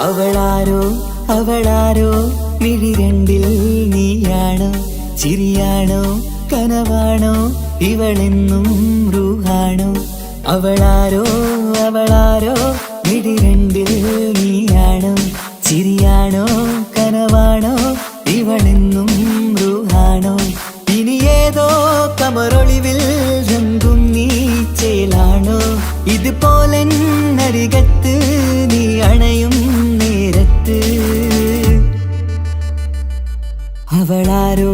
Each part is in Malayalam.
അവളാരോ അവളാരോ മിഴിരണ്ടിൽ നീയാണോ, ചിരിയാണോ കനവാണോ ഇവളെന്നും റൂഹാണോ. അവളാരോ അവളാരോ മിഴിരണ്ടിൽ നീയാണോ, ചിരിയാണോ കനവാണോ ഇവളെന്നും റൂഹാണോ. ഇനി ഏതോ കമറൊളിവിൽ രംഗും നീ ചേലാണോ, ഇതുപോലെ നരികത്ത് നീ അണയും നേരത്ത്. അവളാരോ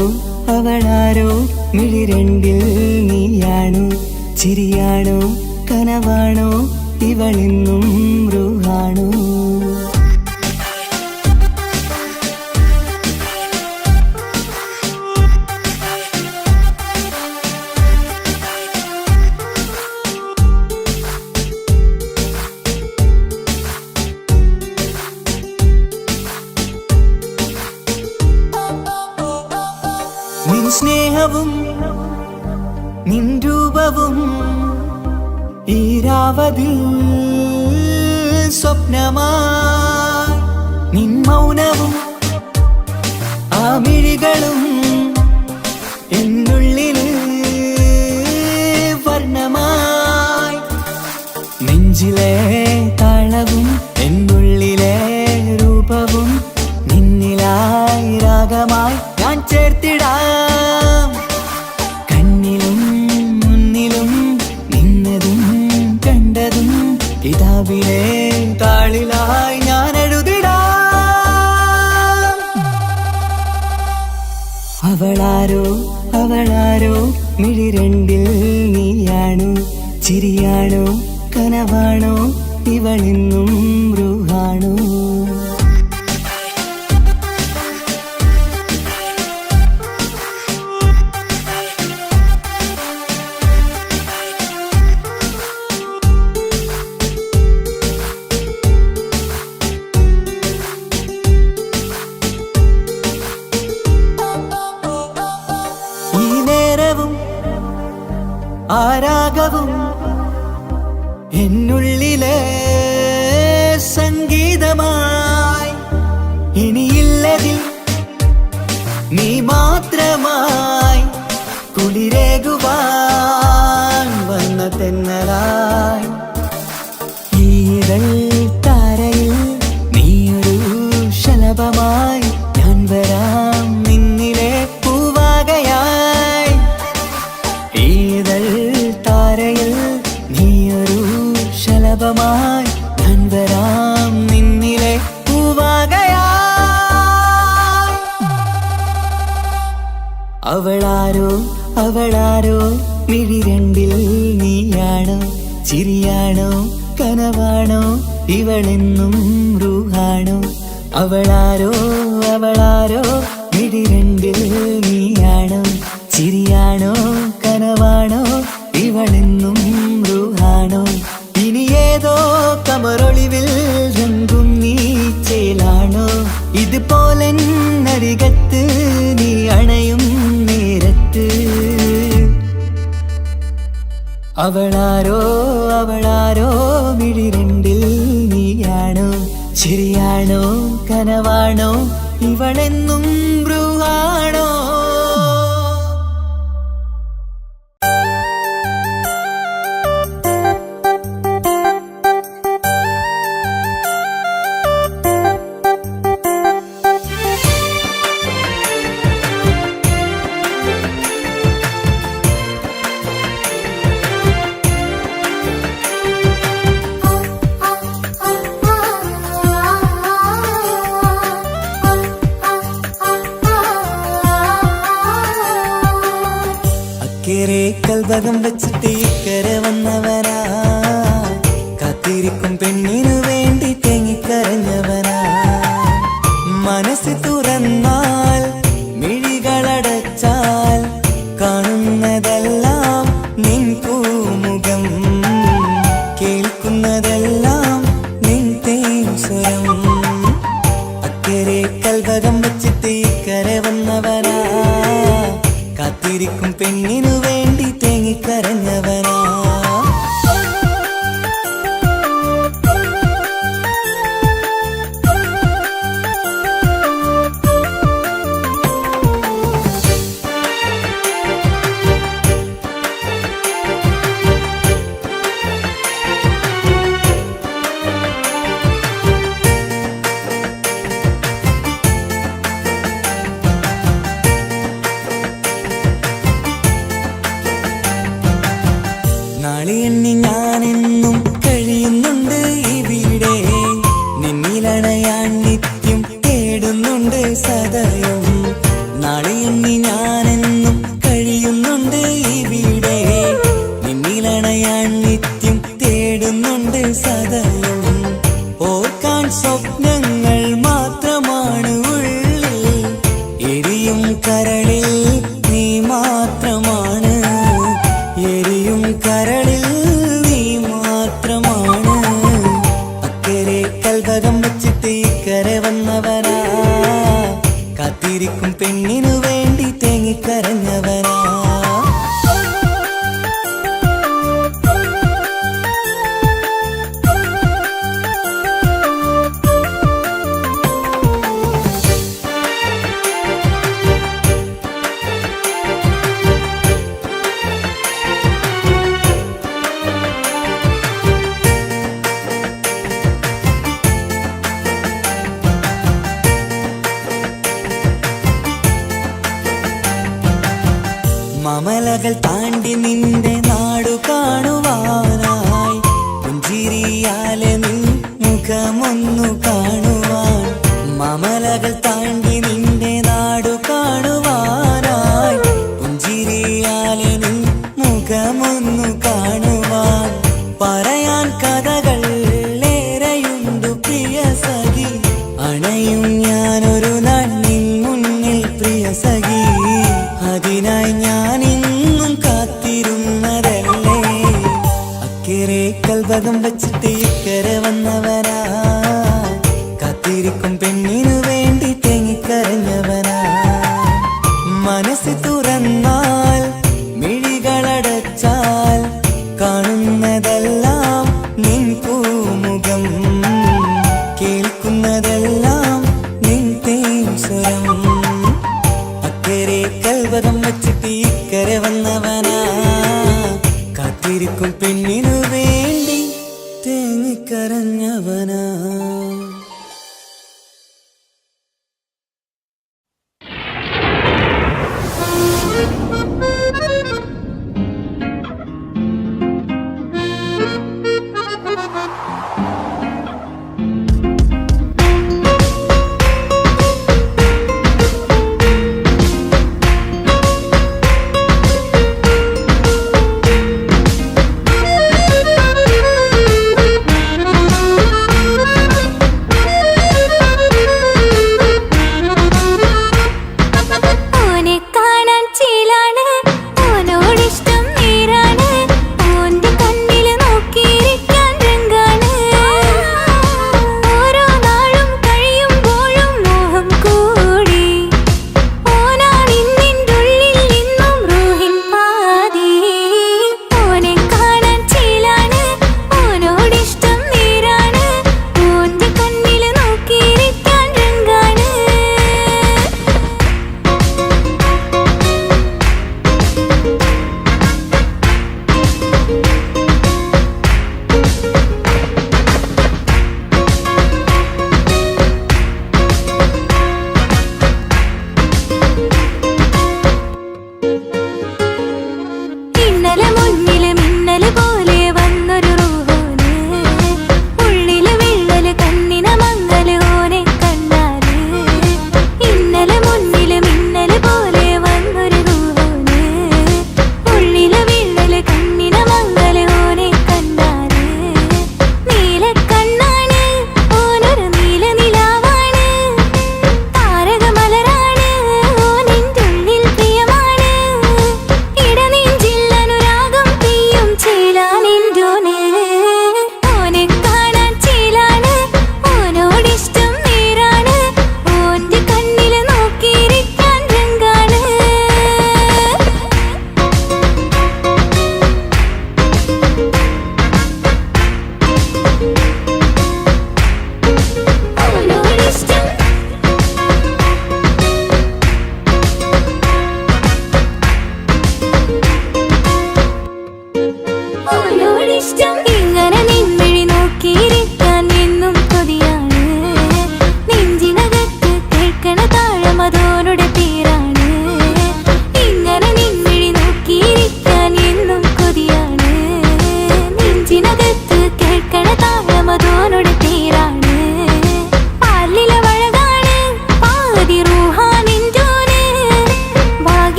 അവളാരോ മിഴിരണ്ടിൽ നീയാണോ, ചിരിയാണോ കനവാണോ ഇവളെന്നും റൂഹാണോ. നിൻ സ്നേഹവും നിൻ രൂപവും ഈരാവതിൽ സ്വപ്നമായി, നിൻ മൗനവും ആ മിഴികളും എന്നുള്ളില് വർണ്ണമായി. നെഞ്ചിലെ താളവും എന്നുള്ളിലെ രൂപവും നിന്നിലായി രാഗമായി ഞാൻ ചേർത്തിടാം. കണ്ണിലും മുന്നിലും നിന്നതും കണ്ടതും കിതാബിലെ താളിലായി ഞാൻ എഴുതിടാം. അവളാരോ അവളാരോ മിഴിരണ്ടിൽ നീയാണോ, ചിരിയാണോ കനവാണോ ഇവളെന്നും റൂഹാണോ. ആരാഗവും എന്നുള്ളിലെ സംഗീതമായി, ഇനിയില്ലതിൽ നീ മാത്രമായി കുളിരേകുവാൻ വന്ന തെന്നലായി. ഈതൾ താരയിൽ നീയൊരു ശലഭമായി, ഞാൻ വരാം നിന്നിലെ പൂവാകയായി. ഈതൾ താരയിൽ നീയൊരു ശലഭമായി, ഞാൻ വരാം നിന്നിലെ പൂവാകയായി. അവളാരോ അവളാരോ മിഴിരണ്ടിൽ നീയാണോ, ചിരിയാണോ കനവാണോ ഇവളെന്നും റൂഹാണോ. അവളാരോ അവളാരോ മിഴിരണ്ടിൽ നീയാണോ, ചിരിയാണോ കനവാണോ ഇവളെന്നും റൂഹാണോ. ഇനി ഏതോ കമറൊളിവിൽ രംഗും നീ ചേലാണോ, ഇതുപോലെ നരികത്ത് നീ അണയും നേരത്ത്. അവളാരോ അവളാരോ മിഴിരണ്ടിൽ നീയാണോ, ചിരിയാണോ കനവാണോ ഇവളെന്നും റൂഹാണോ. കൽവകം വെച്ചിട്ട് ഇക്കരെ വന്നവനാ, കാത്തിരിക്കും പെണ്ണിനു വേണ്ടി തേങ്ങിക്ക സ്വപ്നങ്ങൾ മാത്രമാണ് ഉള്ളിൽ, എരിയും കരളിൽ നീ മാത്രമാണ്, എരിയും കരളിൽ നീ മാത്രമാണ്. അക്കരെ കൽവകം വെച്ചിട്ട് ഇക്കരെ വന്നവനാ, കാത്തിരിക്കും പെണ്ണിനു വേണ്ടി തേങ്ങിക്കരഞ്ഞവനാ. മമലകൾ താണ്ടി നിന്റെ നാടു കാണുവാനായി, പുഞ്ചിരിയാലെ നിൻ മുഖമൊന്നു കാണുവാൻ. മമലകൾ താണ്ടി നിന്റെ നാടു കാണുവാനായി, പുഞ്ചിരിയാലെ നിൻ മുഖമൊന്നു കാണുവാൻ. പറയാൻ കഥകൾ ഏറെയുണ്ടു പ്രിയ സഖി, അണയും ഞാനൊരു നാൾ നിൻ മുന്നിൽ പ്രിയ സഖി. അതിനായി ഞാനിന്നും കാത്തിരുന്നതല്ലേ, അക്കരെ കൽവകം വെച്ചിട്ട് ഇക്കരെ വന്നവനാ, കാത്തിരിക്കും പെണ്ണിനു വേണ്ടി തേങ്ങിക്കരഞ്ഞവനാ. മനസ്സ് തുറന്നാൽ മിഴികളടച്ചാൽ കാണുന്നതെല്ലാം നിൻ പൂമുഖം, കേൾക്കുന്നതെല്ലാം നിൻ തേൻ സ്വരം. അക്കരെ കൽവകം വെച്ചിട്ട് ഇക്കരെ വന്നവനാ, കാത്തിരിക്കും പെണ്ണിനു വേണ്ടി തേങ്ങിക്കരഞ്ഞവനാ.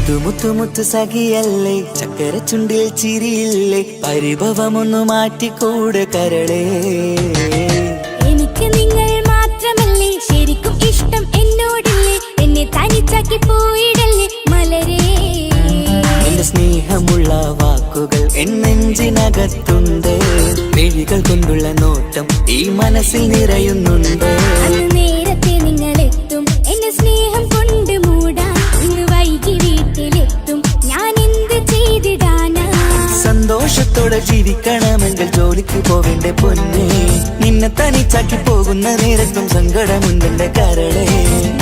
മുത്തു മുത്തു സഖിയല്ലേ, ചക്കര ചുണ്ടിൽ ചിരിയില്ലേ, പരിഭവമൊന്നു മാറ്റിക്കൂടെ കരളേ. എനിക്ക് നിങ്ങൾ മാത്രമല്ലേ ശരിക്കും ഇഷ്ടം എന്നോടില്ലേ, എന്നെ തനിച്ചാക്കി പോയിടല്ലേ മലരേ. എന്റെ സ്നേഹമുള്ള വാക്കുകൾ എന്നെഞ്ചിനകത്തുണ്ട്, മിഴികൾ കൊണ്ടുള്ള നോട്ടം ഈ മനസ്സിൽ നിറയുന്നുണ്ട്. അന്ന് നേരത്തെ നിങ്ങളെത്തും എന്നെ സ്നേഹം കൊണ്ട് മൂടാൻ, ഇന്ന് വൈകി വീട്ടിലെത്തും ഞാൻ എന്ത് ചെയ്തിടാനാ. സന്തോഷത്തോടെ ജീവിക്കണമെങ്കിൽ ജോലിക്ക് പോവേണ്ട പൊന്നേ, നിന്നെ തനിച്ചാക്കി പോകുന്ന നേരത്തും സങ്കടമുണ്ടെന്റെ കരളേ.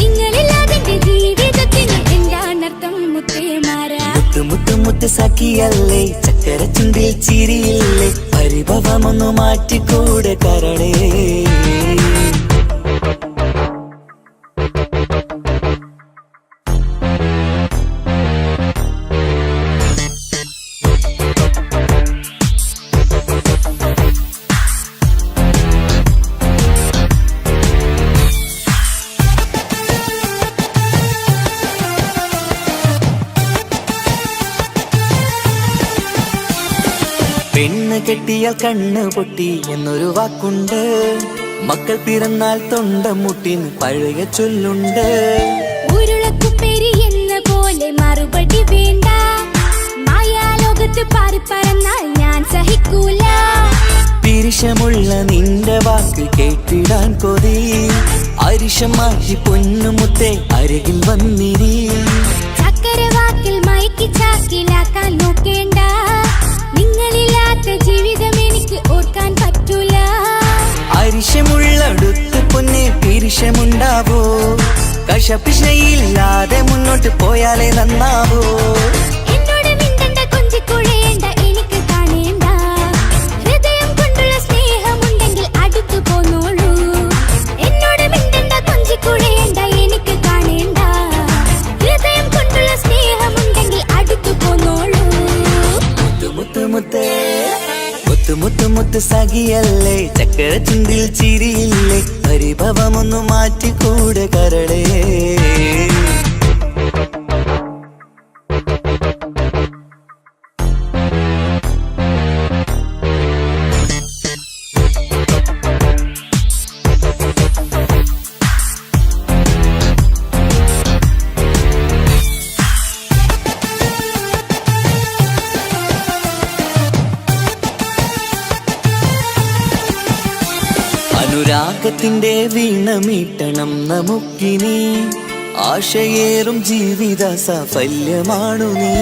നിങ്ങളില്ലാതെ എന്റെ ജീവിതത്തിന് എന്താണർത്ഥം മുത്തേമാരാ. മുത്തു മുത്ത് സഖിയല്ലേ, ചക്കര ചുണ്ടിൽ ചിരിയില്ലേ, പരിഭവമൊന്നു മാറ്റിക്കൂടെ കരളേ. പെണ്ണ് കെട്ടിയാൽ കണ്ണ് പൊട്ടി എന്നൊരു വാക്കുണ്ട്, മക്കൾ പിറന്നാൽ തൊണ്ട മുട്ടിന് പഴയ ചൊല്ലുണ്ട്. ഉരുളക്കുപ്പേരി എന്ന പോലെ മറുപടി വേണ്ട, മായാലോകത്ത് പാറിപ്പറന്നാൽ ഞാൻ സഹിക്കൂല. പിരിശമുള്ള നിന്റെ വാക്ക് കേട്ടിടാൻ കൊതി, അരിശം മാറ്റി പൊന്നുമുത്തെ അരികിൽ വന്നിരി. ചക്കരവാക്കിൽ മയക്കി ചാക്കിലാക്കാൻ നോക്കേണ്ട, നിങ്ങളില്ലാത്ത ജീവിതം എനിക്ക് ഓർക്കാൻ പറ്റൂല. അരിശമുള്ളടുത്ത് പൊന്നെ പിരിശമുണ്ടാവോ, കശപിശയില്ലാതെ മുന്നോട്ട് പോയാലേ നന്നാവോ. എന്നോട് മിണ്ടണ്ട കൊഞ്ചിക്കുഴയേണ്ട എനിക്ക് കാണേണ്ട, ഹൃദയം കൊണ്ടുള്ള സ്നേഹമുണ്ടെങ്കിൽ അടുത്തു പോന്നോളൂ. എന്നോട് മിണ്ടണ്ട കൊഞ്ചിക്കുഴയേണ്ട എനിക്ക് കാണേണ്ട, ഹൃദയം കൊണ്ടുള്ള സ്നേഹമുണ്ടെങ്കിൽ അടുത്തു പോന്നോളൂ. മുത്തു മുത്ത് സഖിയല്ലേ, ചക്കര ചുണ്ടിൽ ചിരിയില്ലേ, പരിഭവമൊന്നു മാറ്റിക്കൂടെ കരളേ. അനുരാഗത്തിന്റെ വീണ മീട്ടണം നമുക്കിനി, ആശയേറും ജീവിത സാഫല്യമാണു നീ.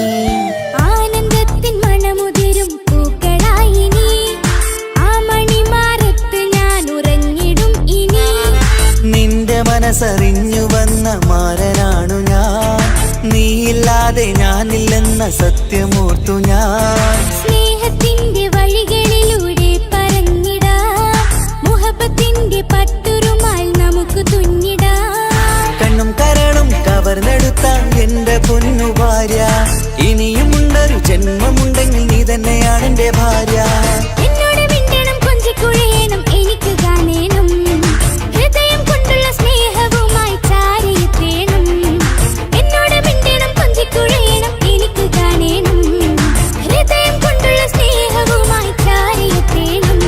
ആനന്ദത്തിൻ മണമുതിരും പൂക്കളായി നീ, ആ മണിമാറത്ത് ഞാൻ ഉറങ്ങിടും ഇനി. നിന്റെ മനസ്സറിഞ്ഞു വന്ന മാരനാണു ഞാൻ, നീയില്ലാതെ ഞാനില്ലെന്ന സത്യമോർത്തു ഞാൻ. സ്നേഹത്തിന്റെ വഴികളിലൂടെ പറഞ്ഞിടാം, മുഹബത്തിന്റെ പട്ടുറുമാൽ നമുക്ക് തുന്നിടാം. കണ്ണും കരളും കവർന്നെടുത്ത എന്റെ പൊന്നു ഭാര്യ, ഇനിയുമുണ്ടൊരു ജന്മമുണ്ടെങ്കിൽ നീ തന്നെയാണ് എന്റെ ഭാര്യ. എന്നോട് മിണ്ടണം കൊഞ്ചിക്കുഴയണം എനിക്ക് കാണേണം, ഹൃദയം കൊണ്ടുള്ള സ്നേഹവുമായി ചാരിയെത്തേണം. എന്നോട് മിണ്ടണം കൊഞ്ചിക്കുഴയണം എനിക്ക് കാണേണം, ഹൃദയം കൊണ്ടുള്ള സ്നേഹവുമായി ചാരിയെത്തേണം.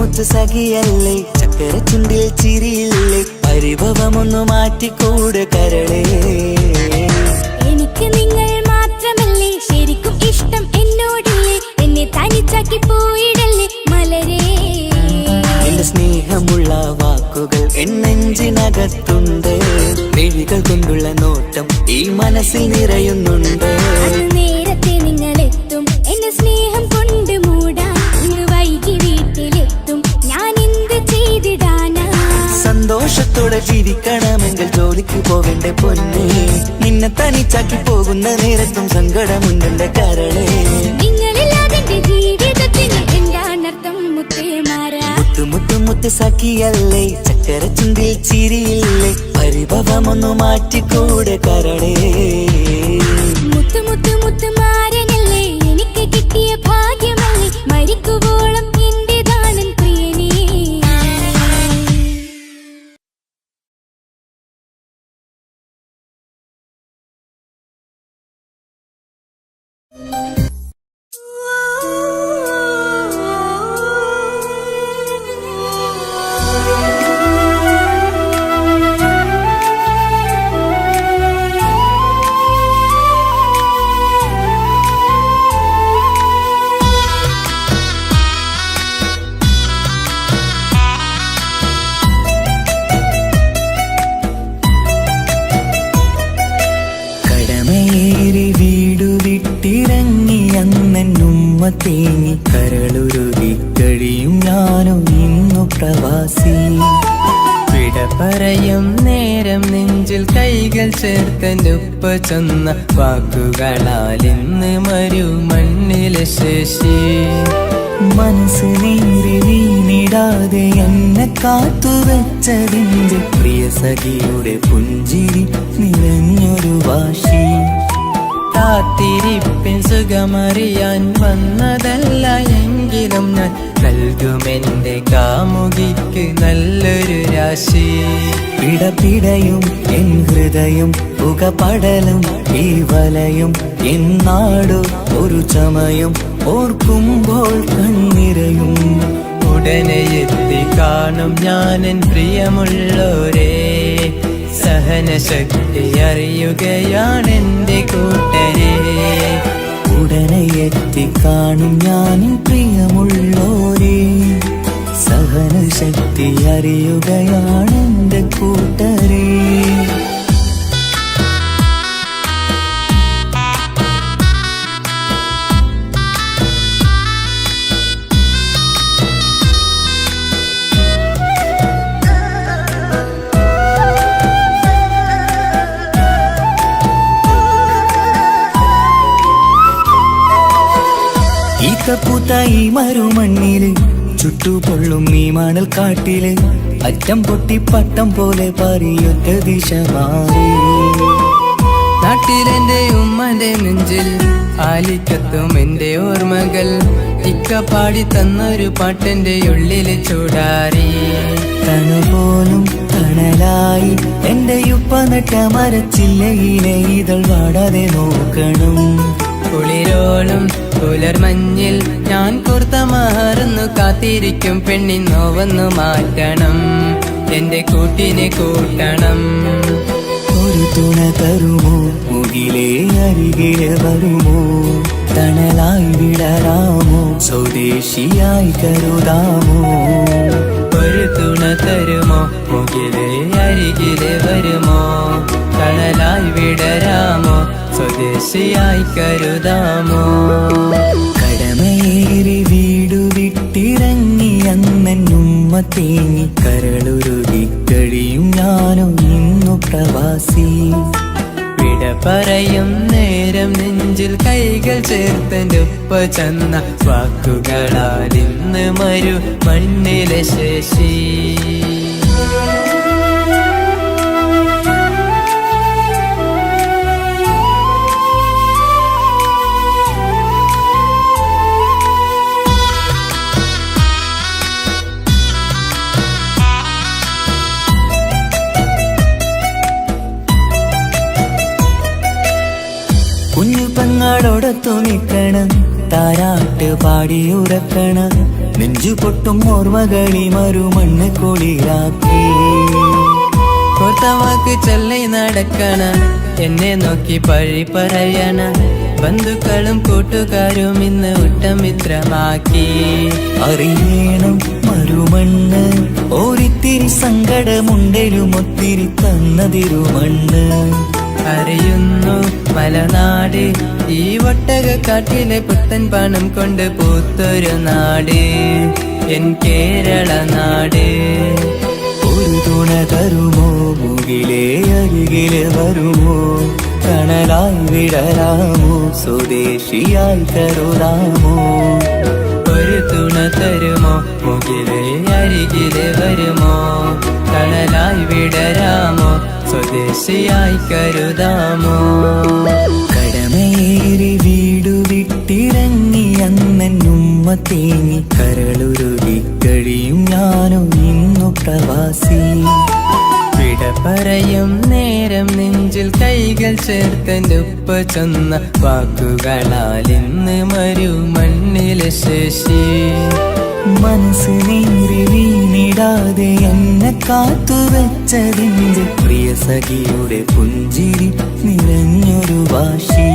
മുത്ത് സഖിയല്ലേ, ചക്കര ചുണ്ടിൽ ചിരിയില്ലേ, പരിഭവമൊന്നു മാറ്റിക്കൂടെ കരളേ. എനിക്ക് നിങ്ങൾ മാത്രമല്ലേ ശരിക്കും ഇഷ്ടം എന്നോടില്ലേ, എന്നെ തനിച്ചാക്കി പോയിടല്ലേ മലരേ. എന്റെ സ്നേഹമുള്ള വാക്കുകൾ എന്നെഞ്ചിനകത്തുണ്ട്, മിഴികൾ കൊണ്ടുള്ള നോട്ടം ഈ മനസ്സിൽ നിറയുന്നുണ്ട്. അന്ന് നേരത്തെ നിങ്ങളെത്തും എന്നെ സ്നേഹം കൊണ്ട് മൂടാൻ, ഇന്ന് വൈകി വീട്ടിലെത്തും ഞാൻ എന്ത് ചെയ്തിടാനാ. സന്തോഷത്തോടെ ജീവിക്കണമെങ്കിൽ ജോലിക്ക് പോവേണ്ട പൊന്നേ, നിന്നെ തനിച്ചാക്കി പോകുന്ന നേരത്തും സങ്കടമുണ്ടെന്റെ കരളേ. നിങ്ങളില്ലാതെ എന്റെ ജീവിതത്തിന് എന്താണർത്ഥം മുത്തേമാരാ. മുത്ത് സഖിയല്ലേ, ചക്കര ചുണ്ടിൽ ചിരിയില്ലേ, പരിഭവമൊന്നു മാറ്റിക്കൂടെ കരളേ. മുത്ത് മാരനല്ലേ എനിക്ക് കിട്ടിയ ഭാഗ്യമല്ലേ, മരിക്കുവോളം എന്റേതാണെൻ പ്രിയനേ. കടമയേറി വീടു വിട്ടിറങ്ങി അന്നുമ്മ തേങ്ങി കരളുരുകി കഴിയും ഞാനും ഇന്നു പ്രവാസി. വിട പറയും നേരം നെഞ്ചിൽ കൈകൾ ചേർത്തനുപ്പ ചൊന്ന വാക്കുകളാൽ ഇന്ന് മരുമണ്ണിലെ ശേഷി. മനസ്സ് നീറി വീണിടാതെ എന്നെ കാത്തുവെച്ചതിന്റെ പ്രിയ സഖിയുടെ പുഞ്ചിരി നിറഞ്ഞൊരു വാശി. കാത്തിരിപ്പിൻ സുഖമറിയാൻ വന്നതല്ല എങ്കിലും ഞാൻ നൽകുമെന്റെ കാമുകിക്ക് നല്ലൊരു രാശി. പിടപിടയും എൻ ഹൃദയം പുകപടലും ഈ വലയും എന്നാടു ഒരു ചമയം ഓർക്കുമ്പോൾ കണ്ണിരയും. ഉടനെ എത്തി കാണും ഞാനെൻ പ്രിയമുള്ളോരേ, സഹനശക്തി അറിയുകയാണെന്റെ കൂട്ടരെ. ഉടനെ എത്തി കാണും ഞാൻ പ്രിയമുള്ളോരേ, സഹനശക്തി അറിയുകയാണെന്റെ കൂട്ടരേ. ഈത്തപ്പൂത്ത ഈ മരുമണ്ണില് ചുട്ടുപൊള്ളും ഈ മണൽ കാട്ടില് അറ്റം പൊട്ടി പട്ടം പോലെ പറയൊറ്റ ദിശ മാറി. നാട്ടിലെന്റെ ഉമ്മന്റെ നെഞ്ചിൽ ആലിക്കത്തും എന്റെ ഓർമ്മകൾ ഇക്ക പാടി തന്നൊരു പാട്ടെന്റെ ഉള്ളില് ചൂടാറി. തണുപോലും തണലായി എന്റെ ഉപ്പ നട്ട മരച്ചില്ലയിലെ ഇതൾ വാടാതെ നോക്കണം. കുളിരോളും പുലർമഞ്ഞിൽ ഞാൻ കുർത്ത മാറുന്നു കാത്തിരിക്കും പെണ്ണിൻ നോവന്നു മാറ്റണം, എന്റെ കൂട്ടിനെ കൂട്ടണം. ഒരു തുണ തരുമോ മുകിലേ അരികിലെ വരുമോ, തണലായി വിടരാമോ സ്വദേശിയായി കരുതാമോ. ഒരു തുണ തരുമോ മുകിലേ അരികിലെ വരുമോ, തണലായി വിടരാമോ സ്വദേശിയായി കരുതാമോ. കടമയേറി വീടു വിട്ടിറങ്ങി അന്നുമ്മ തേങ്ങി കരളുരുകി കഴിയും ഞാനും ഇന്നു പ്രവാസി. വിട പറയും നേരം നെഞ്ചിൽ കൈകൾ ചേർത്തനുപ്പ ചന്ന വാക്കുകളാൽ ഇന്ന് മരുമണ്ണിലെ ശേഷി. കുഞ്ഞു പെങ്ങളോടൊത്തു നിൽക്കണം, താരാട്ട് പാടിയുറക്കണം, നെഞ്ചു പൊട്ടും ഓർമ്മകളി മരുമണ്ണ് കുളിരാക്കി. കൊത്തവാക്ക് ചൊല്ലി നടക്കണ, എന്നെ നോക്കി പഴി പറയണ, ബന്ധുക്കളും കൂട്ടുകാരും ഇന്ന് ഉറ്റമിത്രമാക്കി. അറിയണം മരുമണ്ണ് ഒരിത്തിരി സങ്കടമുണ്ടെങ്കിലും ഒത്തിരി തന്നതിരുമണ്ണ്. അറിയുന്നു മലനാട് ഈ ഒട്ടകക്കാട്ടിലെ പുത്തൻ പണം കൊണ്ട് പൂത്തൊരു നാട്, എൻ കേരള നാട്. ഒരു തുണ തരുമോ മുകിലേ അരികിലെ വരുമോ, തണലായി വിടരാമോ സ്വദേശിയായി കരുതാമോ. ഒരു തുണ തരുമോ മുകിലേ അരികിലെ വരുമോ, തണലായി വിടരാമോ സ്വദേശിയായി കരുതാമോ. കടമയേറി വീടു വിട്ടിറങ്ങി അന്നുമ്മ തേങ്ങി കരളുരുകി കഴിയും ഞാനും ഇന്നു പ്രവാസി. വിട പറയും നേരം നെഞ്ചിൽ നെഞ്ചിൽ കൈകൾ ചേർത്തെന്റെ ഉപ്പ ചെന്ന വാക്കുകളാൽ ഇന്ന് മരുമണ്ണിലെ ശേഷി. മനസ്സ് നീറി വീണിടാതെ എന്നെ കാത്തുവെച്ചതിന്റെ പ്രിയ സഖിയുടെ പുഞ്ചിരി നിറഞ്ഞൊരു വാശി.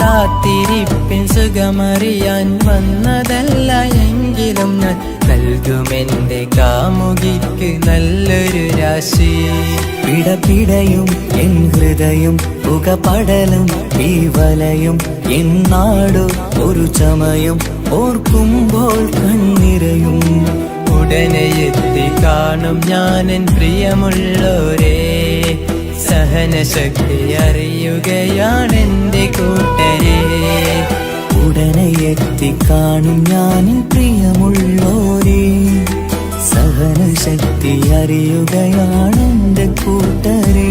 കാത്തിരിപ്പിൻ സുഖമറിയാൻ വന്നതല്ല എങ്കിലും ഞാൻ നൽകുമെന്റെ കാമുകിക്ക് നല്ലൊരു രാശി. പിടപിടയും എൻ ഹൃദയം പുകപടലും ഈ വലയും എന്നാടോ ഒരു ചമയം ഓർക്കുമ്പോൾ കണ്ണിരയും. ഉടനെ എത്തി കാണും ഞാനെൻ പ്രിയമുള്ളോരേ, സഹനശക്തി അറിയുകയാണെന്റെ കൂട്ടരെ. ഉടനെ എത്തിക്കാണും ഞാൻ പ്രിയമുള്ളോരേ, സഹനശക്തി അറിയുകയാണെന്റെ കൂട്ടരേ.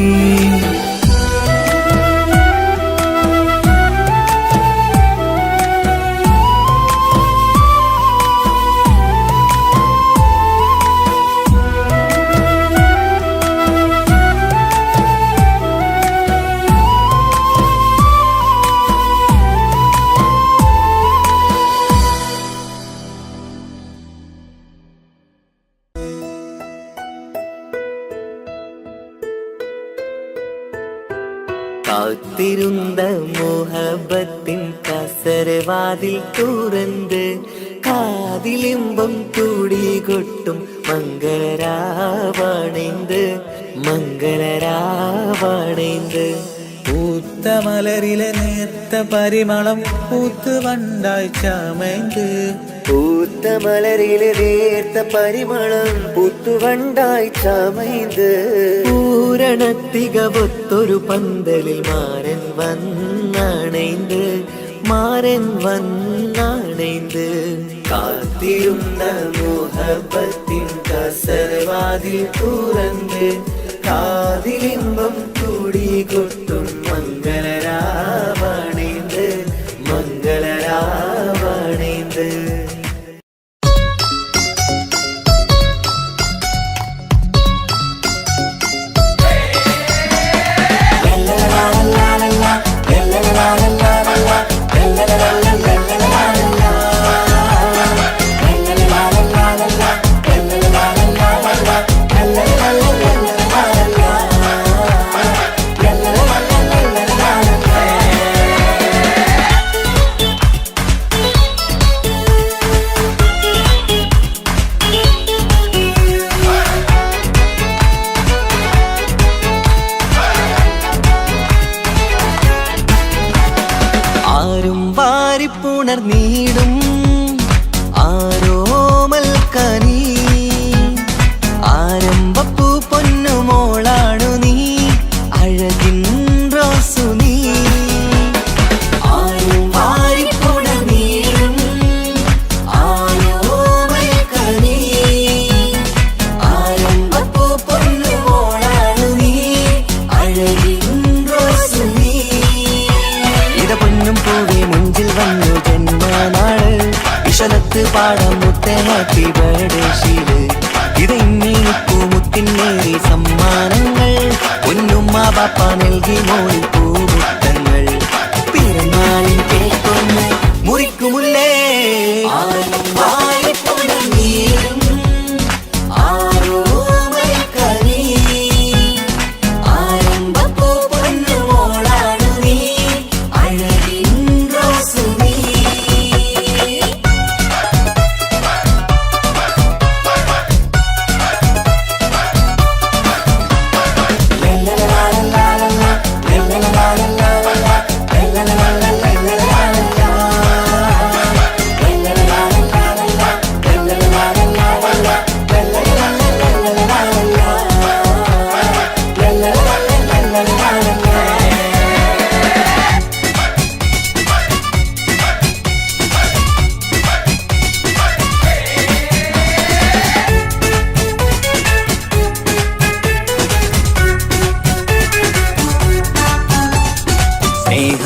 കാത്തിരുന്ന മോഹബത്തിൻ കസരവാതിൽ തുറന്ന് കാതിലിമ്പം കൂടികൊട്ടും മംഗളരാവണൈந்து മംഗളരാവണൈந்து. പൂത്ത മലരിലെ നേർത്ത പരിമളം പൂത്ത് വണ്ടായി ചമൈந்து. പൂത്ത മലരിലെ നേർത്ത പരിമളം പൂത്തുവണ്ടായി ചമൈந்து. പൂരണത്തികവൊത്തൊരു പന്തലിൽ മാരൻ വന്നണൈந்து മാരൻ വന്നണൈந்து. കാത്തിരുന്ന മോഹബത്തിൻ കസരവാതിൽ തുറന്ന് കാതിലിമ്പം കൂടികൊട്ടും മംഗളരാവണൈந்து മംഗളരാവണൈந்து. ആരും വാരിപ്പുണർന്നീടും ആരോമൽക്കനി ആരംഭപ്പൂ പൊന്നുമോളാണു നീ അഴകിൻ റോസു നീ. ആരും വാരിപ്പുണർന്നീടും ആരോമൽക്കനി ആരംഭപ്പൂ പൊന്നുമോളാണു നീ അഴകിൻ റോസു നീ. പൊന്നും പൂവി മുഞ്ചിൽ വന്നു ജന്മനാള് വിശലത്ത് പാടം മുത്തേ ഹാപ്പി ബർത്ത്ഡേ ശീല്. ഇതെന്നിപ്പൂ മുത്തിനേറി സമ്മാനങ്ങൾ പൊന്നുമ്മ പാപ്പ നൽകി മോളിൽ പൂമുത്തങ്ങൾ. പിറന്നാളിൻ കേക്കൊന്ന് മുറിക്കുമുല്ലേ ആരും വാരിപ്പുണർന്നീടും ആരോമൽക്കനി ആരംഭപ്പൂ പൊന്നുമോളാണു നീ അഴകിൻ റോസു നീ.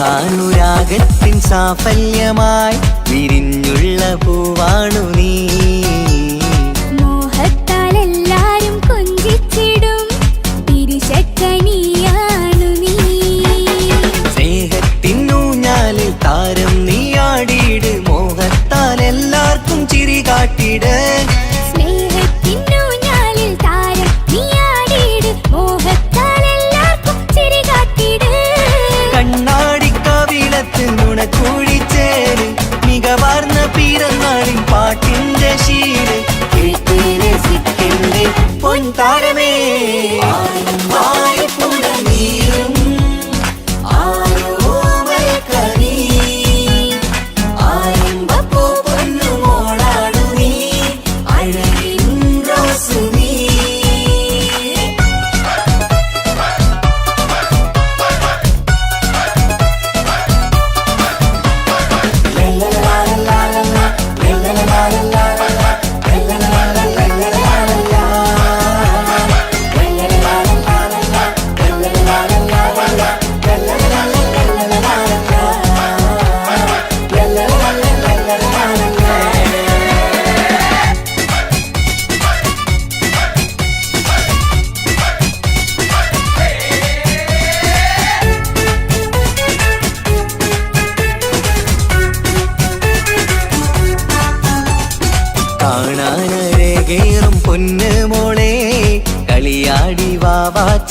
സ്നേഹാനുരാഗത്തിൻ സാഫല്യമായി വിരിഞ്ഞുള്ള പൂവാണു നീ. മോഹത്താൽ എല്ലാരും കൊഞ്ചിച്ചിടും തിരിശക്കനിയാണു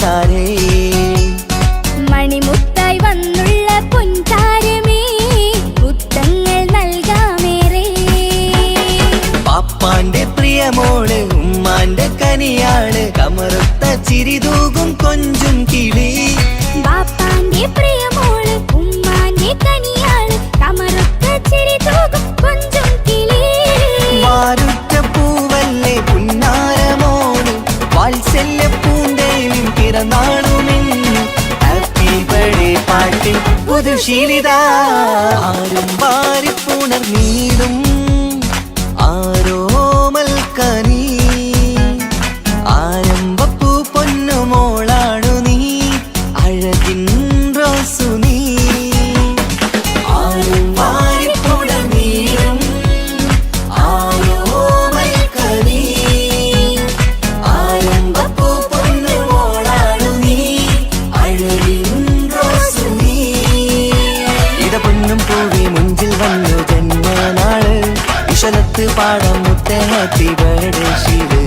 ചാരേ മണിമുത്തായി വന്നുള്ള പൊൻതാരമേ മുത്തങ്ങൾ നൽകാമേറെ. പാപ്പാന്റെ പ്രിയമോള് ഉമ്മാന്റെ കനിയാള് കമറുത്ത ചിരിതൂകും കൊഞ്ചും കിളി. ബാപ്പാന്റെ പ്രിയമോള് ഉമ്മാന്റെ കനിയാള് കമറുത്ത ചിരിതൂകും കൊഞ്ചും കിളി. വാരുറ്റ പൂവല്ലേ പുന്നാരമോള് വാത്സല്യ പൂന്തേനും പിറന്നാളുമിന്ന്. ഹാപ്പി ബർത്ത്ഡേ പാട്ടിൽ പുതുശീലിത ആരും വാരിപ്പുണർന്നീടും ആരോമൽക്കനീ. ആരംഭപ്പൂ പൊന്നുമോളാണു നീ അഴകിൻ റോസു നീ. ആരും വാരിപ്പുണർന്നീടും ആരോമൽക്കനീ. ആരംഭപ്പൂ പൊന്നുമോളാണു നീ അഴകിൻ റോസു നീ. ഇട പൊന്നും പൂവി മുഞ്ചിൽ വന്നു ജന്മനാള് വിശലത്ത് പാടം മുത്തേ ഹാപ്പി ബർത്ത്ഡേ ശീല്.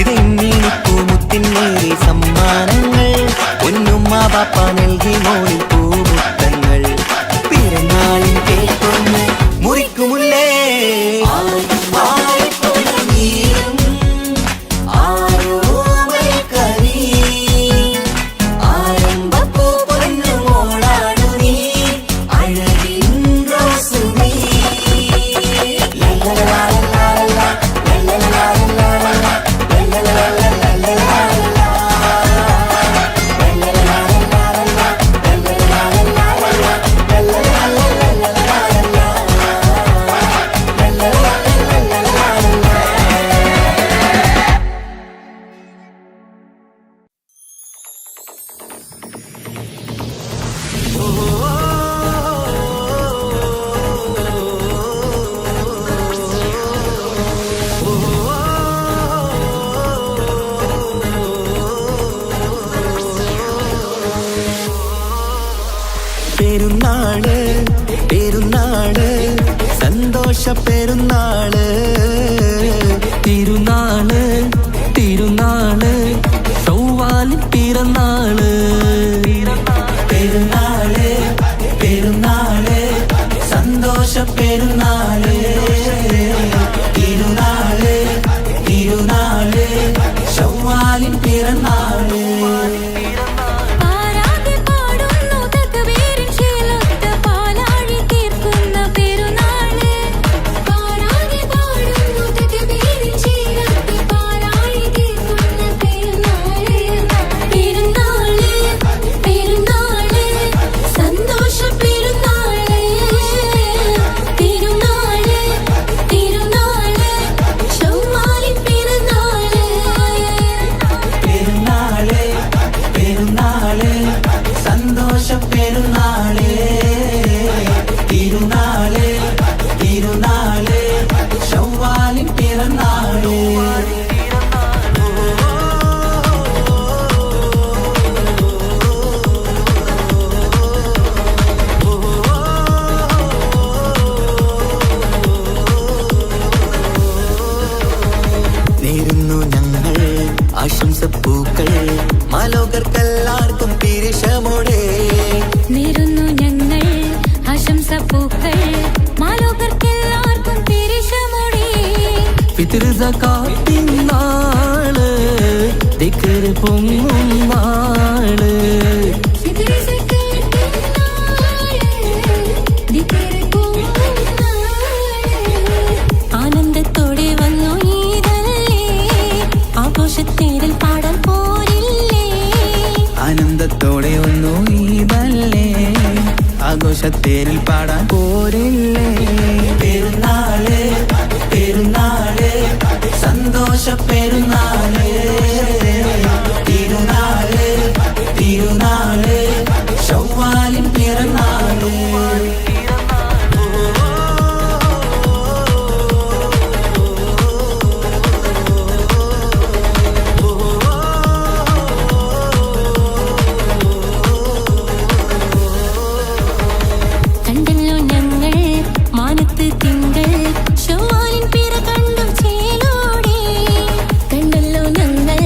ഇത് ഇന്നിപ്പൂ മുത്തിനേറി സമ്മാനങ്ങൾ പൊന്നുമ്മ പാപ്പ നൽകി മോളിൽ പൂമുത്തങ്ങൾ. പിറന്നാളിൻ കേക്കൊന്ന് മുറിക്കുമുല്ലേ ആരംഭപ്പൂ പൊന്നുമോളാണു നീ അഴകിൻ റോസു നീ. പെരുന്നാള് പെരുന്നാള് സന്തോഷ പെരുന്നാള്. തിരുനാള് തിരുനാള് ചൊവ്വാലിൻ പിറന്നാള്. പെരുന്നാള് പെരുന്നാള് സന്തോഷ പെരുന്നാള്. തിരുനാള് തിരുനാള് ചൊവ്വാലിൻ പിറന്നാള്. പാരാതെ പാടുന്നു തകവീരിൻ ശീലത്ത് പാലാഴി തീർക്കുന്ന പെരുന്നാള്. പാരാതെ പാടുന്നു തകവീരിൻ ശീലത്ത് പാലാഴി തീർക്കുന്ന പെരുന്നാള്. പെരുന്നാള് പെരുന്നാള് സന്തോഷ പെരുന്നാള്. തിരുനാള് തിരുനാള് ചൊവ്വാലിൻ പിറന്നാള്. പെരുന്നാള് പെരുന്നാള് സന്തോഷ പെരുന്നാള്. തിരുനാള് തിരുനാള് ചൊവ്വാലിൻ പിറന്നാള്. നേരുന്നു ഞങ്ങൾ ആശംസപ്പൂക്കൾ മാലോകർക്കെല്ലാവർക്കും പിരിശമോടെ. നേരുന്നു ഞങ്ങൾ ആശംസപ്പൂക്കൾ മാലോകർക്കെല്ലാവർക്കും പെരിശമോടെ. ഫിത്ർ സകാത്തിൻ നാള് ദിക്ർ പൊങ്ങും നാള്. ആനന്ദത്തോടെ വന്നു ഈദല്ലേ ആഘോഷത്തേരിൽ പാടാൻ പോരില്ലേ. ആനന്ദത്തോടെ ഒന്നു ഈദല്ലേ ആഘോഷത്തേരിൽ പാടാൻ പോരില്ലേ. പെരുന്നാള് പെരുന്നാള് സന്തോഷ പെരുന്നാള്. തിരുനാള് തിരുനാള് ചൊവ്വാലിൻ പിറന്നാള്. കണ്ടല്ലോ ഞങ്ങൾ മാനത്ത് തിങ്കൾ ചൊവ്വാലിൻ പിറ കണ്ടു ചേലോടെ. കണ്ടല്ലോ ഞങ്ങൾ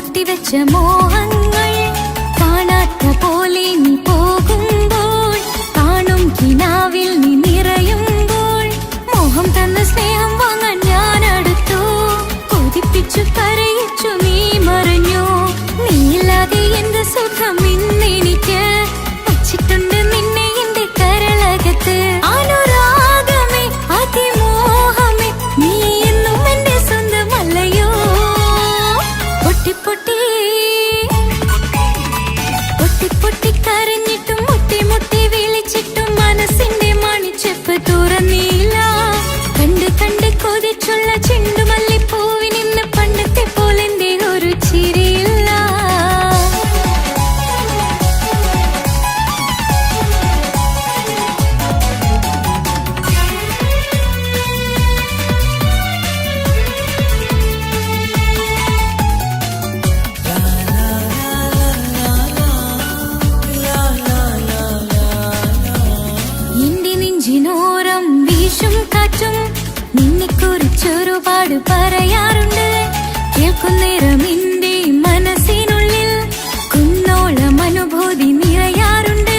പൂട്ടിവെച്ച മോഹങ്ങൾ കാണാത്ത പോലെ നീ പോകുമ്പോൾ, കാണും കിനാവിൽ നീ നിറയുമ്പോൾ, മോഹം തന്ന സ്നേഹം വാങ്ങാൻ ഞാൻ അടുത്തു. കൊതിപ്പിച്ചു കരയിച്ചു നീ മറഞ്ഞു. നീയില്ലാതെ എന്ത് സുഖം ഇന്നെനിക്ക്, വച്ചിട്ടുണ്ട് നിന്നെ എന്റെ കരളകത്ത്. അനുരാഗമേ അതിമോഹമേ നീ എന്നും എന്റെ സ്വന്തമല്ലയോ. പൊട്ടി പൊട്ടി പൊട്ടി പൊട്ടി കരഞ്ഞിട്ടും മുട്ടി മുട്ടി വിളിച്ചിട്ടും മനസ്സിന്റെ മണിച്ചെപ്പ് തുറന്നില്ല. കണ്ട് കണ്ട് കൊതിച്ചുള്ള ചെണ്ടുമല്ലിപ്പൂവിനിന്ന് പണ്ടത്തെ പോലെന്റെ ഒരു ചിരിയില്ല. എന്റെ നെഞ്ചിനോരം വീശും കാറ്റും നിന്നെക്കുറിച്ചൊരുപാട് പറയാറുണ്ട്. കേൾക്കുന്നേരം എന്റെ മനസ്സിനുള്ളിൽ കുന്നോളം അനുഭൂതി നിറയാറുണ്ട്.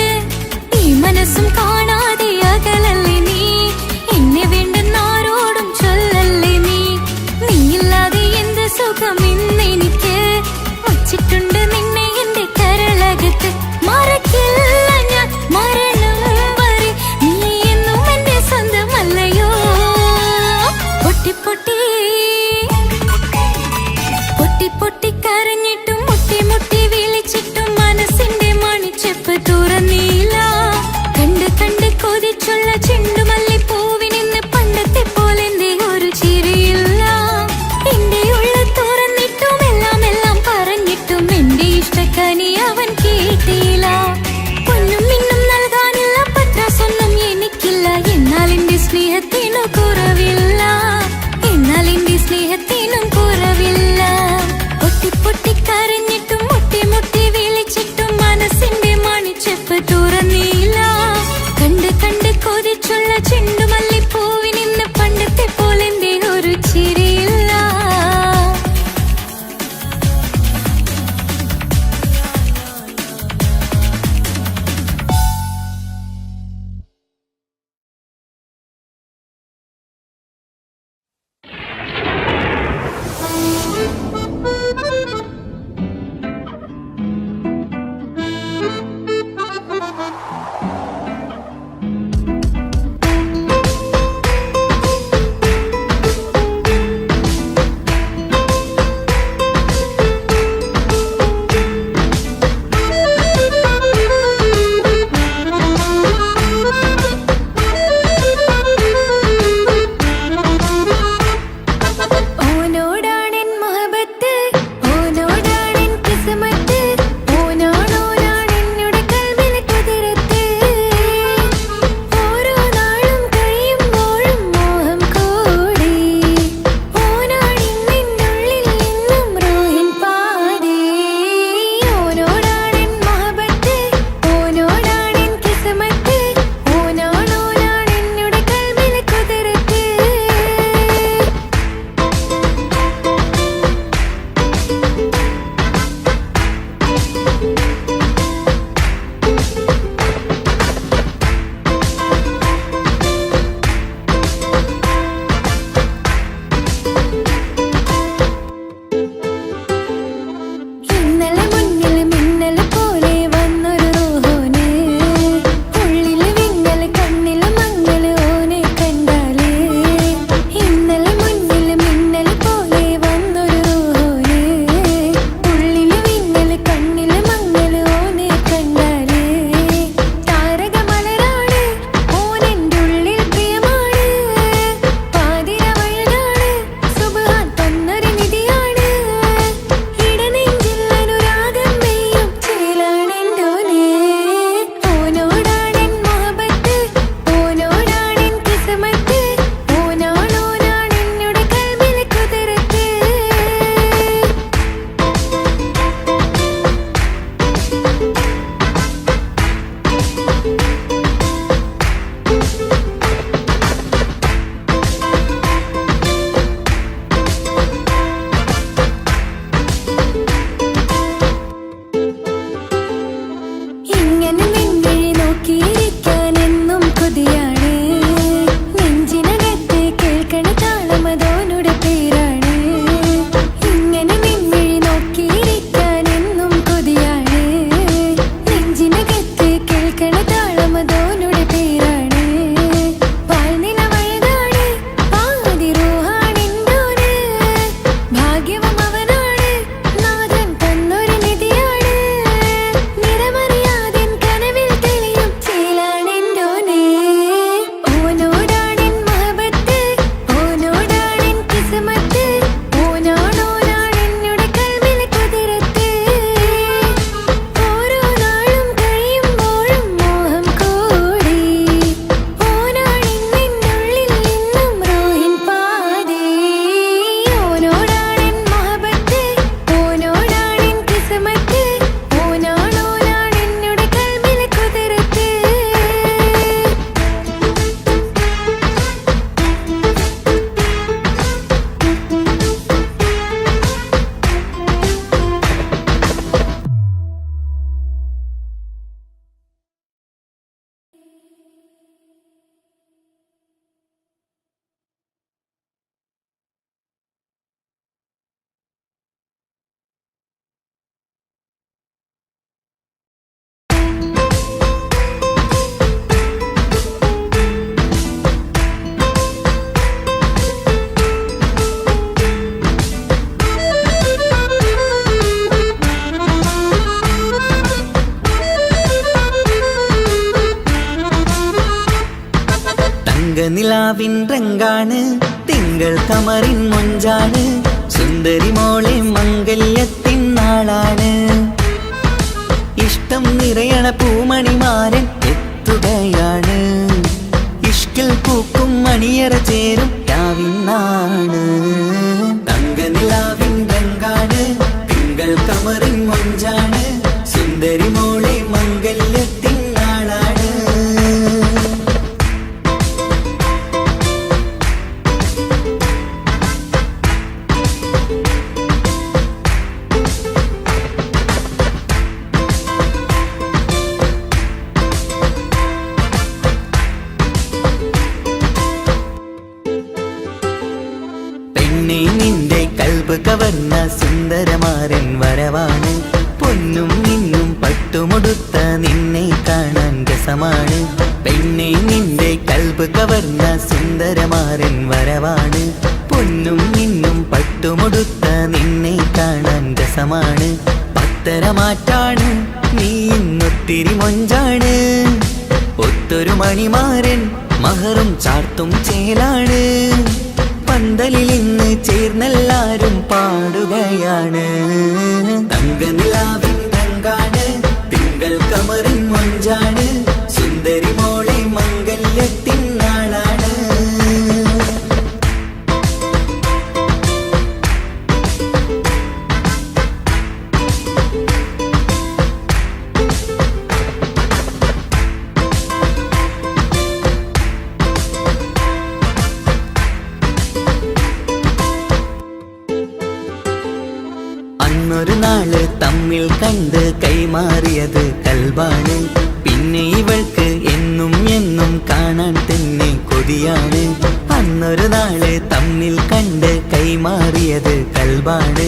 ഈ മനസ്സും കാണാതെ അകലല്ലേ നീ, എന്നെ വേണ്ടെന്നാരോടും ചൊല്ലല്ലേ നീ. നീയില്ലാതെ എന്ത് സുഖം ഇന്നെനിക്ക്, വച്ചിട്ടുണ്ട് നിന്നെ എന്റെ കരളകത്ത്. മറക്കില്ല ഞാൻ മരണം വരെ, നീ എന്നും എന്റെ സ്വന്തമല്ലയോ. പൊട്ടി പൊട്ടി പൊട്ടി പൊട്ടി കരഞ്ഞിട്ടും മുട്ടി മുട്ടി വിളിച്ചിട്ടും മനസ്സിന്റെ മണിച്ചെപ്പ് തുറന്നില്ല. കണ്ട് കണ്ട് കൊതിച്ചുള്ള ചെണ്ടുമല്ലിപ്പൂവിനിന്ന് പണ്ടത്തെ പോലെന്റെ ഒരു ചിരിയില്ല. എന്റെ ഉള്ള തുറന്നിട്ടും എല്ലാം എല്ലാം പറഞ്ഞിട്ടും എന്റെ ഇഷ്ടക്കനി അവൻ കേട്ടില്ല. പൊന്നും മിന്നും നൽകാനില്ല പത്രാസൊന്നും എനിക്കില്ല, എന്നാൽ എന്റെ സ്നേഹത്തിനു കുറവില്ല, എന്നാൽ എന്റെ സ്നേഹത്തിനും കുറവില്ല. പൊട്ടി പൊട്ടി കരഞ്ഞിട്ടും മുട്ടി മുട്ടി വിളിച്ചിട്ടും മനസ്സിന്റെ മണിച്ചെപ്പ് തുറന്നില്ല. കണ്ട് കണ്ട് കൊതിച്ചുള്ള ചെണ്ടുമല്ലിപ്പൂവിനിന്ന് പണ്ടത്തെ പോലെന്റെ ഒരു ചിരിയില്ല. നിലാവിൻ രംഗാണ് തിങ്കൾ കമറിൻ മൊഞ്ചാണ് സുന്ദരി മോളെ മംഗല്യത്തിൻ നാളാണ് ഇഷ്ടം നിറയണ പൂമണിമാരൻ എത്തുകയാണ് ഇഷ്കിൽ പൂക്കും മണിയറ ചേരും രാവിനാണ് തങ്ക നിലാവിൻ രംഗാണ് തിങ്കൾ കമറിൻ മൊഞ്ചാണ് സുന്ദരി മോളെ മംഗല്യത്തിൻ നാളാണ് പെണ്ണെ നിന്റെ കൽബ് കവർന്ന സുന്ദരമാരൻ വരവാണ് പൊന്നും നിന്നും പട്ടുമുടുത്ത നിന്നെ കാണാൻ രസമാണ് പെണ്ണെ നിന്റെ കൽബ് കവർന്ന സുന്ദരമാരൻ വരവാണ് പൊന്നും നിന്നും പട്ടുമുടുത്ത നിന്നെ കാണാൻ രസമാണ് പത്തരമാറ്റാണ് നീ ഇന്നൊത്തിരി മൊഞ്ചാണ് ഒത്തൊരു മണിമാരൻ മഹറും ചാർത്തും ചേലാണ് പന്തലിൽ ഇന്ന് ചേർന്നെല്ലാരും പാടുകയാണ് തങ്ക നിലാവിൻ രംഗാണ് തിങ്കൾ കമറിൻ മൊഞ്ചാണ് സുന്ദരി മോളെ മംഗല്യത്തിൻ നാളാണ് അന്നൊരു നാള് തമ്മിൽ കണ്ട് കൈമാറിയത് കൽബാണ് പിന്നെ ഇവൾക്ക് എന്നും എന്നും കാണാൻ തന്നെ കൊതിയാണ് അന്നൊരു നാള് തമ്മിൽ കണ്ട് കൈമാറിയത് കൽബാണ്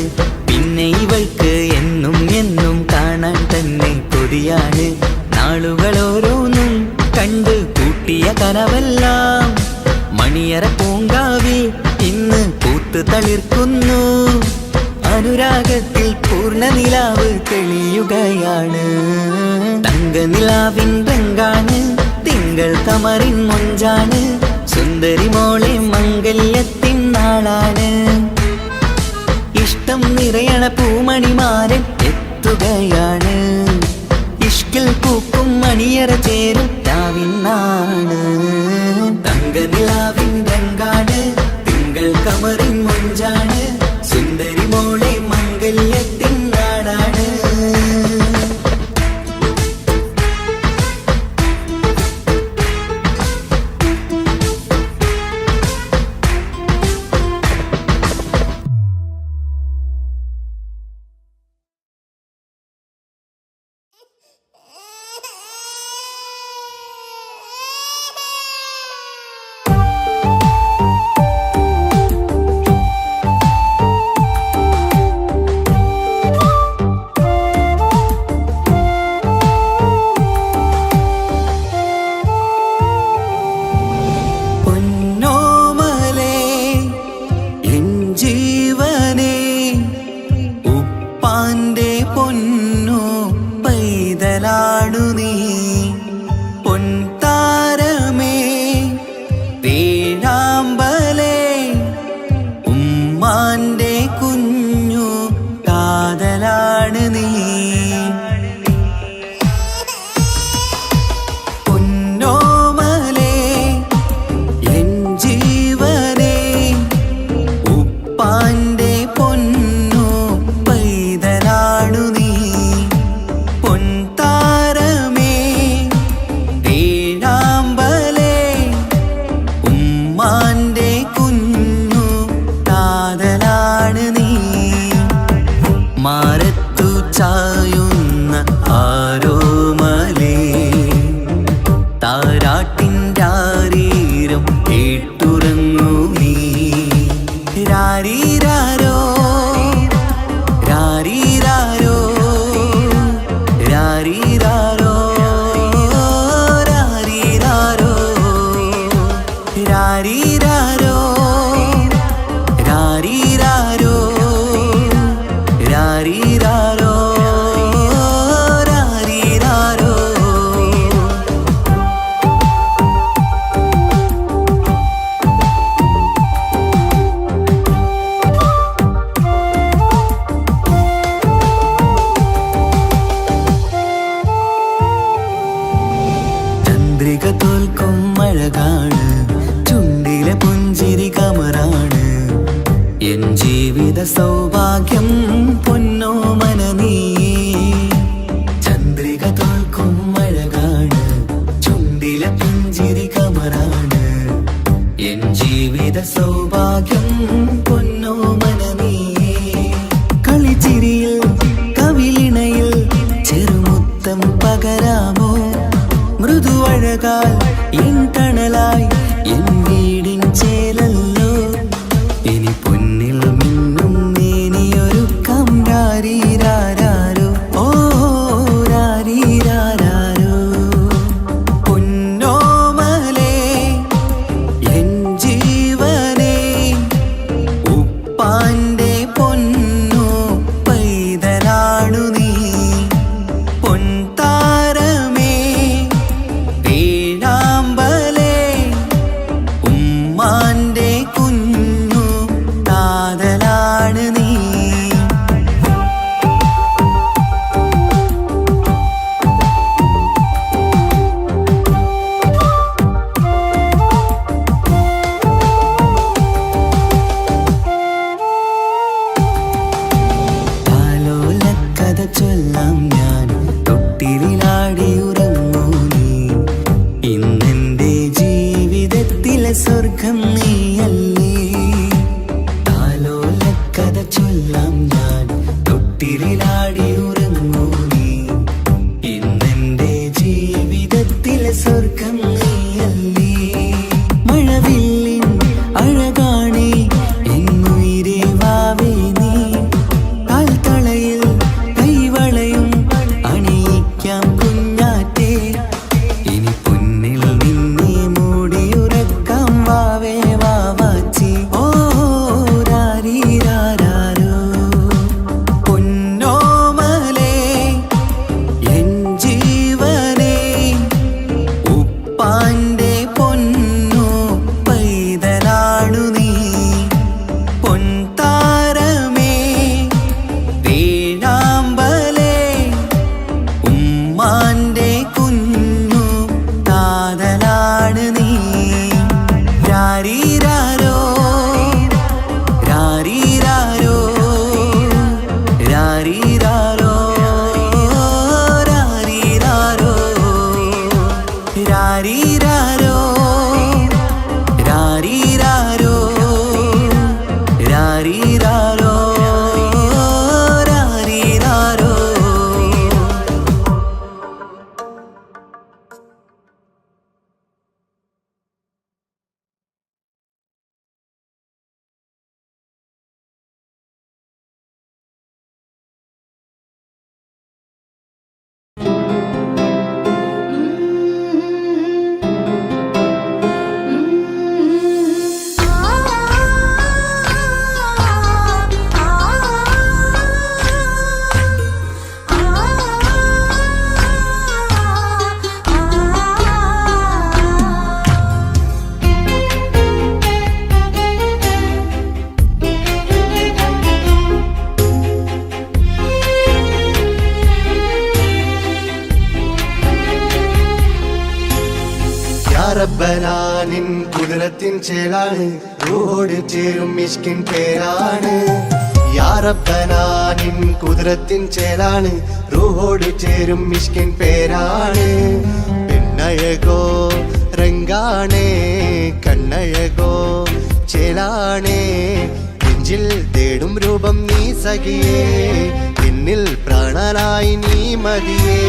പിന്നെ ഇവൾക്ക് എന്നും എന്നും കാണാൻ തന്നെ കൊതിയാണ് നാളുകൾ ഓരോന്നും കണ്ട് കൂട്ടിയ കനവെല്ലാം മണിയറ പൂങ്കാവിൽ ഇന്ന് പൂത്തു തളിർക്കുന്നു അനുരാഗത്തിൽ പൂർണ്ണ നിലാവ് തെളിയുകയാണ് തങ്ക നിലാവിൻ രംഗാണ് തിങ്കൾ കമറിൻ മൊഞ്ചാണ് സുന്ദരി മോളെ മംഗല്യത്തിൻ നാളാണ് ഇഷ്ടം നിറയണ പൂമണിമാരൻ എത്തുകയാണ് ഇഷ്കിൽ പൂക്കും മണിയറ ചേരും രാവിനാണ് തങ്ക നിലാവിൻ രംഗാണ് തിങ്കൾ കമറിൻ മൊഞ്ചാണ് സുന്ദരി മോളെ മംഗല്യത്തിൻ നാടാണ് ജീവിത സൗഭാഗ്യം പൊന്നോ മനനീ ചന്ദ്രിക തോൽക്കും അഴകാണ് ചുണ്ടിലെ പുഞ്ചിരി കമറാണ് എൻ ജീവിത സൗഭാഗ്യം പൊന്നോ മനനീ കളിച്ചിരിയിൽ കവിളിണയിൽ ചെറുമുത്തം പകരാമോ മൃദുവഴകാൽ എൻ തണലായി എൻ വീടിൻ ചേലല്ലോ ഇനി പൊന്നിൽ മിന്നും മേനിയൊരുക്കം രാരീരാരോ ഓ രാരീരാരോ പൊന്നോമലേ എൻ ജീവനേ ഉപ്പാന്റെ പൊന്നോ പൈതലാണു നീ പൊൻതാരമേ വേഴാമ്പലേ ഉമ്മാന്റെ കുഞ്ഞു കാതലാണ് നീ താലോലക്കഥ ചൊല്ലാം ഞാൻ തൊട്ടിലാടി ഉറങ്ങൂ നീ ഇന്നെന്റെ ജീവിതത്തിലെ സ്വർഗം നീയല്ലേ താലോലക്കഥ ചൊല്ലാം ഞാൻ തൊട്ടിലാടി ഉറങ്ങൂ നീ ഇന്നെന്റെ ജീവിതത്തിലെ സ്വർഗം നീയല്ലേ മഴവില്ലിൻ അഴകാണേ എന്നുയിരേ വാവേ നീ കാൽത്തളയിൽ കൈവളയും അണിയിക്കാം കുഞ്ഞാറ്റേ ഇനി പൊന്നിൽ നിന്നെ മൂടിയുറക്കാം വാവേ വാവാച്ചി ഓ രാരീരാരോ പൊന്നോമലേ എൻ ജീവനേ ഉപ്പാന്റെ പൊന്നോ പൈതലാണു നീ പൊൻതാരമേ വേഴാമ്പലേ ഉമ്മാന്റെ കുഞ്ഞു കാതലാണ് നീ രാരീരാരോ രാരീരാരോ രാരീരാരോ രാരീരാരോ രാരീരാരോ രാരീരാരോ രാരീരാരോ രാരീരാരോ റബ്ബനാനിൻ കുതിരത്തിൻ ചേലാണ് റൂഹോട് ചേരും മിഷ്കിൻ പേരാണ് യാ റബ്ബനാനിൻ കുതിരത്തിൻ ചേലാണ് റൂഹോട് ചേരും മിഷ്കിൻ പേരാണ് പെണ്ണഴകോ രംഗാണേ കണ്ണഴകോ ചേലാണേ നെഞ്ചിൽ തേടും രൂപം നീ സഖിയേ എന്നിൽ പ്രാണനായി നീ മതിയേ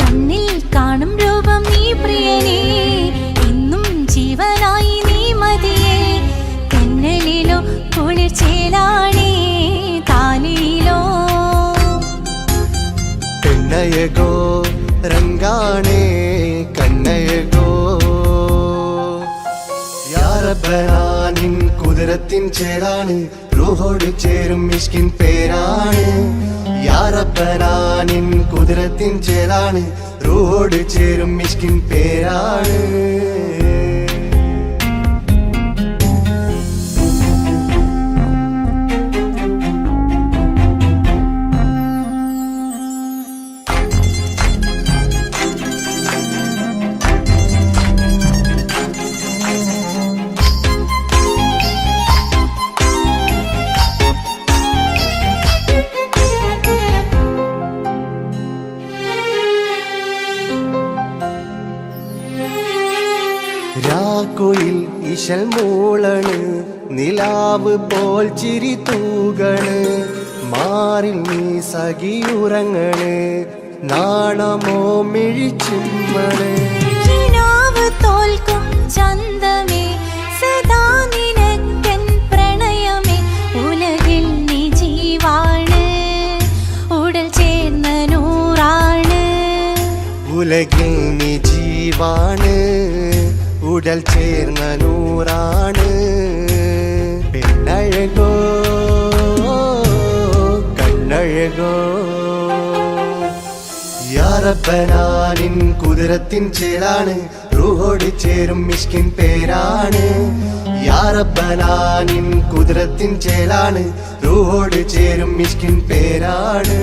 കണ്ണിൽ കാണും രൂപം നീ പ്രിയനേ ഇന്നും ജീവനായി നീ മതിയേ തെന്നലിലോ കുളിർച്ചേലാണേ താലിയിലോ പെണ്ണഴകോ രംഗാണേ കണ്ണഴകോ യാ റബ്ബനാനിൻ കുതിരത്തിൻ ചേലാണ് റൂഹോട് ചേരും മിഷ്കിൻ പേരാണ് യാ റബ്ബനാനിൻ കുതിരത്തിൻ ചേലാണ് റൂഹോട് ചേരും മിഷ്കിൻ പേരാണ് ഇശൽ മൂളണ് നിലാവ് പോൽ ചിരി തൂകണ് മാറിൽ നീ സഖിയുറങ്ങണ് നാണമോ മിഴിച്ചുമ്മണ് കിനാവ് തോൽക്കും ചന്തമേ സദാ നിനക്കൻ പ്രണയമേ ഉലകിൽ നീ ജീവാണ് ഉടൽ ചേർന്ന നൂറാണ് ഉലകിൽ നീ ജീവാണ് ഉടൽ ചേർന്ന നൂറാണ് പെണ്ണഴകോ കണ്ണഴകോ യാ റബ്ബനാ നിൻ കുതിരത്തിൻ ചേലാണ് റൂഹോട് ചേരും മിഷ്കിൻ പേരാണ് യാ റബ്ബനാ നിൻ കുതിരത്തിൻ ചേലാണ് റൂഹോട് ചേരും മിഷ്കിൻ പേരാണ്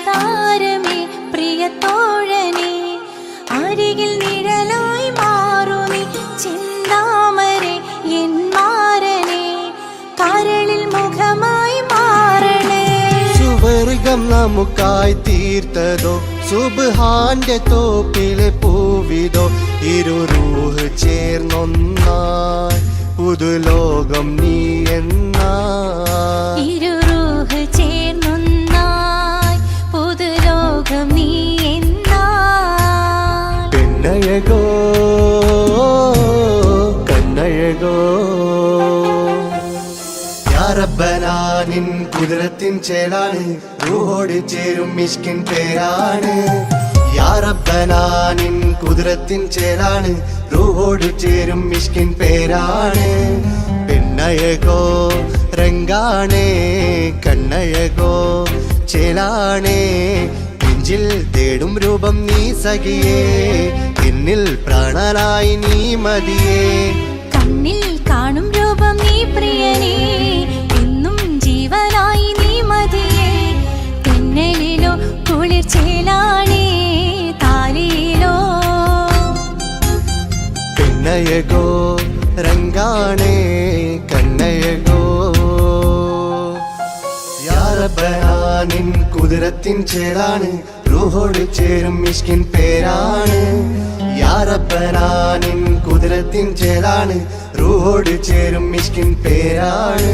താരമേ പ്രിയത്തോഴനേ അരികിൽ നിഴലായി മാറുമി ചിന്താമരേ എൻ മാരനേ കരളിൽ മുഖമായി മാറണേ സുവർഗം നമുക്കായി തീർത്തതോ സുബ്ഹാന്റെ തോപ്പിലെ പൂവിതോ ഇരു റൂഹ് ചേർന്നൊന്നായി പുതുലോകം നീ എന്നായി ഇരു റൂഹ് ചേർന്നൊന്നായി പുതുലോകം നീ എന്നായി പെണ്ണഴകോ കണ്ണഴകോ യാ റബ്ബനാ നിൻ കുതിരത്തിൻ ചേലാണ് റൂഹോട് ചേരും മിഷ്കിൻ പേരാണ് യാ റബ്ബനാ നിൻ കുതിരത്തിൻ ചേലാണ് റൂഹോട് ചേരും മിഷ്കിൻ പേരാണ് പെണ്ണഴകോ രംഗാണേ കണ്ണഴകോ ചേലാണേ നെഞ്ചിൽ തേടും രൂപം നീ സഖിയേ എന്നിൽ പ്രാണനായി നീ മതിയേ കണ്ണിൽ കാണും രൂപം നീ പ്രിയനേ എന്നും ജീവനായി നീ മതിയേ തെന്നലിലോ കുളിർ ചേലാണേ താലിയിലോ പെണ്ണഴകോ രംഗാണേ കണ്ണഴകോ യാ റബ്ബനാ നിൻ കുതിരത്തിൻ ചേലാണ് റൂഹോട് ചേരും മിഷ്കിൻ പേരാണ് യാ റബ്ബനാ നിൻ കുതിരത്തിൻ ചേലാണ് റൂഹോട് ചേരും മിഷ്കിൻ പേരാണ്